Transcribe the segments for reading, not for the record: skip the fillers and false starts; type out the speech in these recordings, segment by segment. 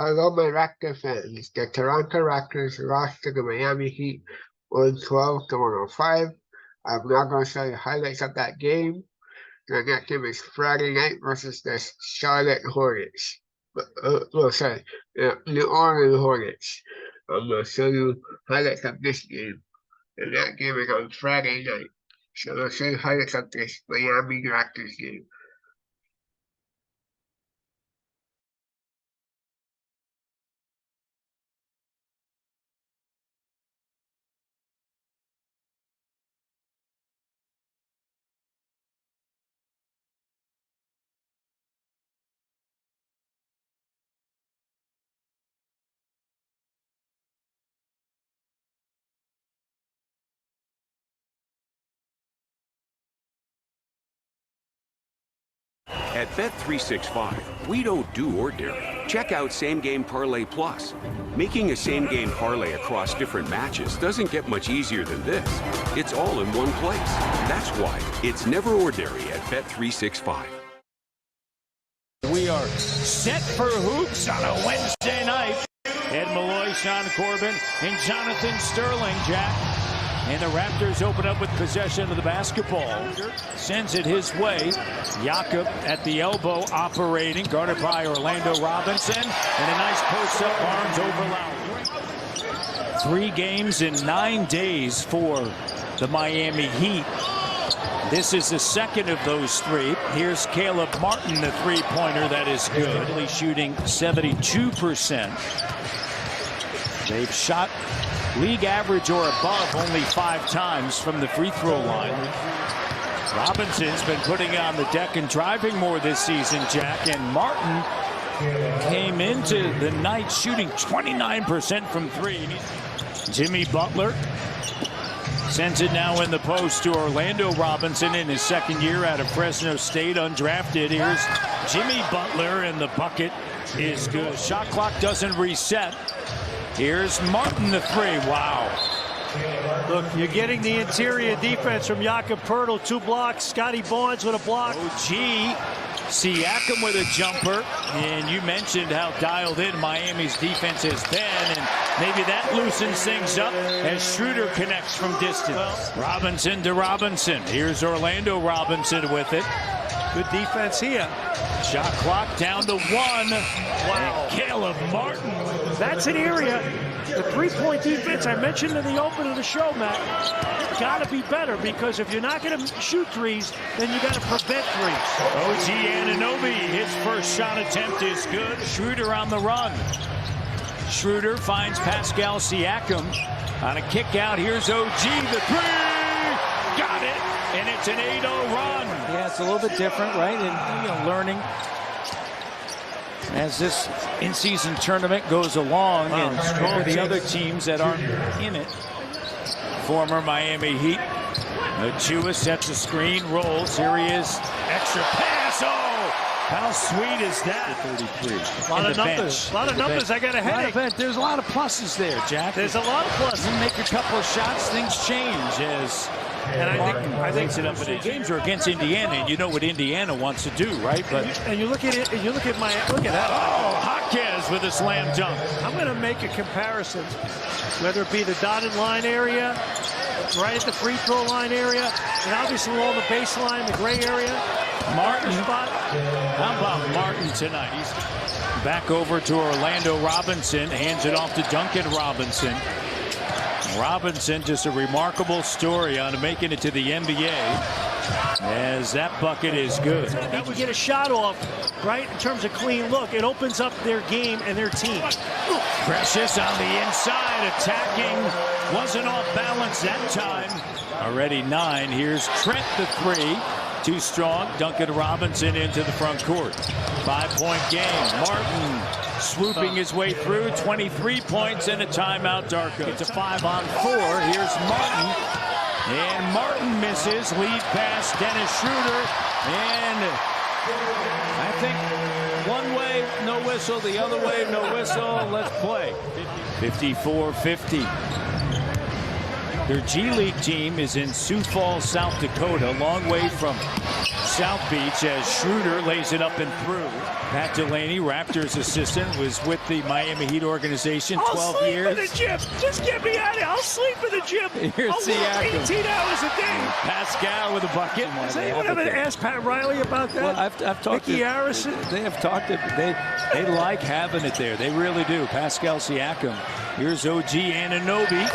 Hello, my Raptor fans. The Toronto Raptors lost to the Miami Heat 112 to 105. I'm now going to show you highlights of that game. The next game is Friday night versus the Charlotte Hornets. New Orleans Hornets. I'm going to show you highlights of this game. And that game is on Friday night. So I'll show you highlights of this Miami Raptors game. At Bet365, we don't do ordinary. Check out Same Game Parlay Plus. Making a same game parlay across different matches doesn't get much easier than this. It's all in one place. That's why it's never ordinary at Bet365. We are set for hoops on a Wednesday night. Ed Malloy, Sean Corbin, and Jonathan Sterling, Jack. And the Raptors open up with possession of the basketball. Sends it his way. Jakob at the elbow operating. Guarded by Orlando Robinson. And a nice post-up, Barnes over Lowry. 3 games in 9 days for the Miami Heat. This is the second of those 3. Here's Caleb Martin, the three-pointer. That is good. He's shooting 72%. They've shot league average or above only 5 times from the free throw line. Robinson's been putting it on the deck and driving more this season, Jack. And Martin came into the night shooting 29% from 3. Jimmy Butler sends it now in the post to Orlando Robinson in his second year out of Fresno State, undrafted. Here's Jimmy Butler, and the bucket is good. Shot clock doesn't reset. Here's Martin, the 3. Wow. Look, you're getting the interior defense from Jakob Poeltl, 2 blocks. Scotty Barnes with a block. OG, Siakam with a jumper. And you mentioned how dialed in Miami's defense has been, and maybe that loosens things up as Schroeder connects from distance. Robinson to Robinson. Here's Orlando Robinson with it. Good defense here. Shot clock down to 1. Wow. And Caleb Martin. That's an area. The three-point defense I mentioned in the open of the show, Matt, got to be better, because if you're not going to shoot threes, then you got to prevent threes. OG Anunoby, his first shot attempt is good. Schroeder on the run. Schroeder finds Pascal Siakam on a kick out. Here's OG, the 3. Got it. And it's an 8-0 run. Yeah, it's a little bit different, right? And learning as this in-season tournament goes along, and for the other teams that aren't in it. Former Miami Heat. Achua sets a screen, rolls. Here he is. Extra pass. Oh, how sweet is that? 33. A lot of numbers. A lot of numbers. I got a headache. There's a lot of pluses there, Jack. There's a lot of pluses. You make a couple of shots, things change as. And I think it up in the games are against Indiana, and you know what Indiana wants to do, right? But and you look at it, and you look at that. Oh, Jaquez with a slam dunk. I'm going to make a comparison, whether it be the dotted line area, right at the free throw line area, and obviously along the baseline, the gray area. Martin spot. How about Martin tonight? He's back over to Orlando Robinson, hands it off to Duncan Robinson. Robinson, just a remarkable story on making it to the NBA, as that bucket is good. He can get a shot off, right, in terms of clean look. It opens up their game and their team. Precious on the inside, attacking. Wasn't off balance that time. Already 9. Here's Trent, the 3. Too strong. Duncan Robinson into the front court. 5-point game. Martin swooping his way through. 23 points and a timeout. Darko. It's a 5-on-4. Here's Martin. And Martin misses. Lead pass, Dennis Schroeder. And I think one way, no whistle. The other way, no whistle. Let's play. 54-50. Their G League team is in Sioux Falls, South Dakota, a long way from South Beach, as Schroeder lays it up and through. Pat Delaney, Raptors assistant, was with the Miami Heat organization 12 I'll years. sleep in the gym. Just get me out of here. I'll sleep in the gym. Here's I'll work Siakam. 18 hours a day. Pascal with a bucket. Has anyone ever asked Pat Riley about that? Well, I've talked Mickey to Harrison. They have talked to they like having it there. They really do. Pascal Siakam. Here's OG Anunoby.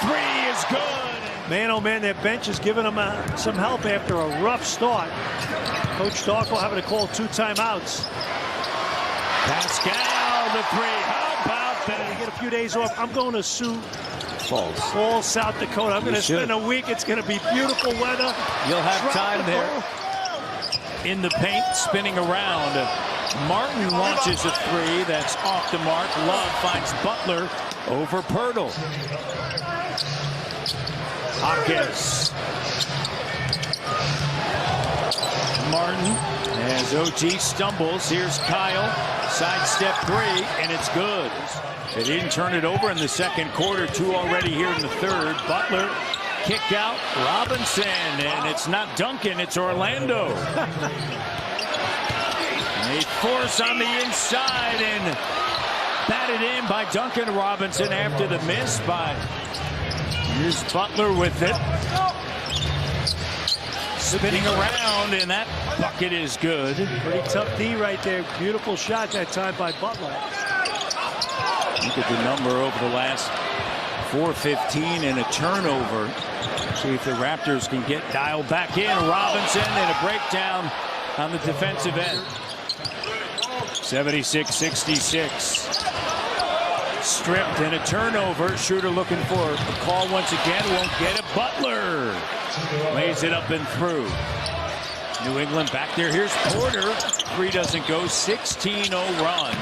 Three is good. Man, oh man, their bench is giving them some help after a rough start. Coach Darko having to call 2 timeouts. Pascal, the three. How about that? Get a few days off. I'm going to Sioux Falls, South Dakota. I'm going to spend a week. It's going to be beautiful weather. You'll have time there. In the paint, spinning around. Martin launches a three. That's off the mark. Love finds Butler over Pirtle. Hopkins. Martin, as OG stumbles. Here's Kyle. Sidestep three, and it's good. They didn't turn it over in the second quarter. 2 already here in the third. Butler kicked out. Robinson, and it's not Duncan, it's Orlando. A force on the inside, and batted in by Duncan Robinson after the miss by. Here's Butler with it. Spinning around, and that bucket is good. Pretty tough D right there. Beautiful shot that time by Butler. Look at the number over the last 4:15 and a turnover. See if the Raptors can get dialed back in. Robinson and a breakdown on the defensive end. 76-66. Stripped and a turnover. Schroeder looking for a call once again. Won't get it. Butler lays it up and through. New England back there. Here's Porter. 3 doesn't go. 16-0 run.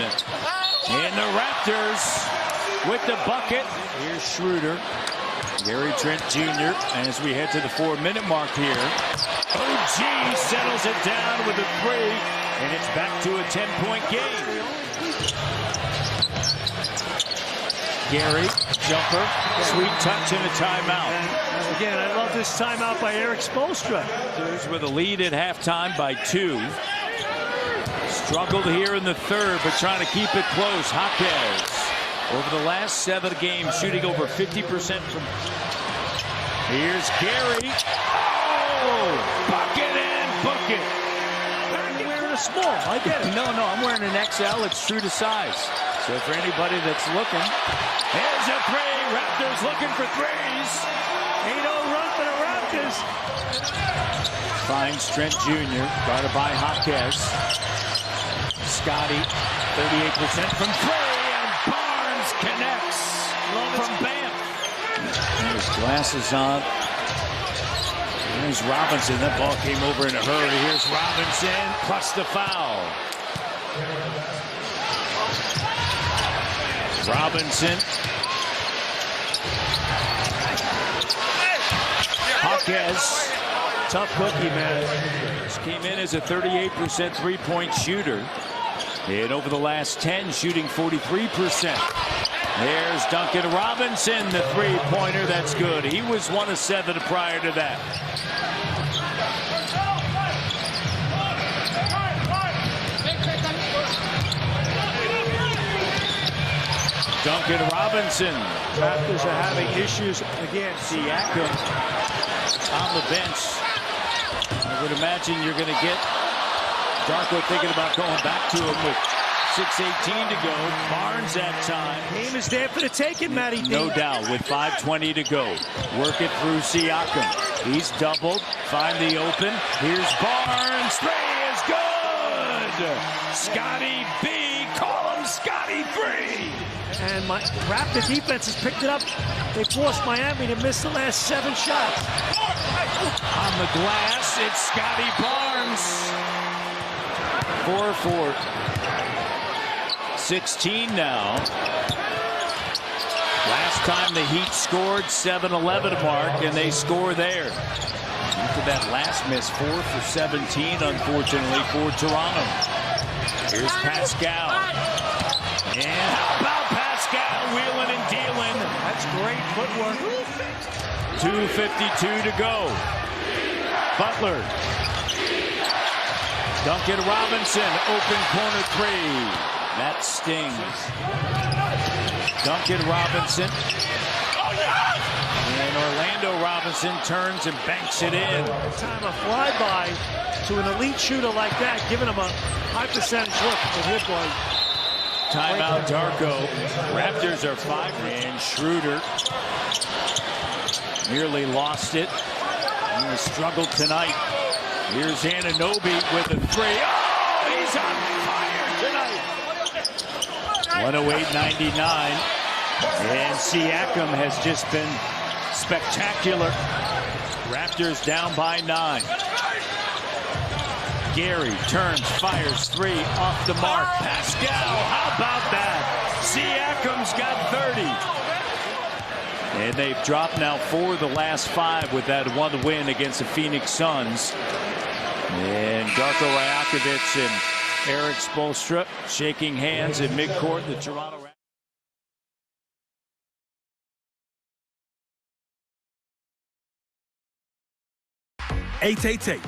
And the Raptors with the bucket. Here's Schroeder. Gary Trent Jr. as we head to the 4-minute mark here. OG settles it down with a 3. And it's back to a 10-point game. Gary, jumper, sweet touch and a timeout. Again, I love this timeout by Eric Spoelstra. Raptors with a lead at halftime by 2. Struggled here in the third, but trying to keep it close. Hopkins, over the last 7 games, shooting over 50% from. Here's Gary. Oh, bucket and bucket. You're wearing a small. I get it. No, I'm wearing an XL. It's true to size. So for anybody that's looking, here's a 3. Raptors looking for threes. 8-0 run for the Raptors. Finds Trent Jr. guarded by Hopkins. Scotty, 38% from 3, and Barnes connects from Bam. His glasses on. Here's Robinson. That ball came over in a hurry. Here's Robinson plus the foul. Robinson. Hopkins. Tough cookie, man. This came in as a 38% three-point shooter. And over the last 10, shooting 43%. There's Duncan Robinson, the three-pointer. That's good. He was 1 of 7 prior to that. Duncan Robinson. Raptors are having issues again. Siakam on the bench. I would imagine you're going to get Darko thinking about going back to him with 6:18 to go. Barnes that time. Game is there for the taking, Matty. No doubt, with 5:20 to go. Work it through Siakam. He's doubled. Find the open. Here's Barnes. 3 is good. Scotty B. Call him Scotty 3. And my Raptor defense has picked it up. They forced Miami to miss the last 7 shots. On the glass, it's Scotty Barnes. 4-4. 16 now. Last time the Heat scored, 7-11 mark, and they score there. After that last miss, 4 for 17, unfortunately, for Toronto. Here's Pascal. And how about Pascal wheeling and dealing? That's great footwork. 2:52 to go. Butler. Duncan Robinson, open corner three. That stings. Duncan Robinson. And Orlando Robinson turns and banks it in. Time a flyby to an elite shooter like that, giving him a high percentage look for his boy. Timeout, Darko. Raptors are 5. And Schroeder nearly lost it. He struggled tonight. Here's Anunoby with a three. Oh, he's on fire tonight. 108-99. And Siakam has just been spectacular. Raptors down by 9. Gary turns, fires three, off the mark. Pascal, how about that? Siakam's got 30. And they've dropped now 4 of the last 5 with that one win against the Phoenix Suns. And Darko Rajakovic and Eric Spoelstra shaking hands in midcourt. The Toronto Raptors. 888.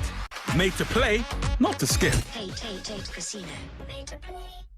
Made to play, not to skip. 888 Casino. Made to play.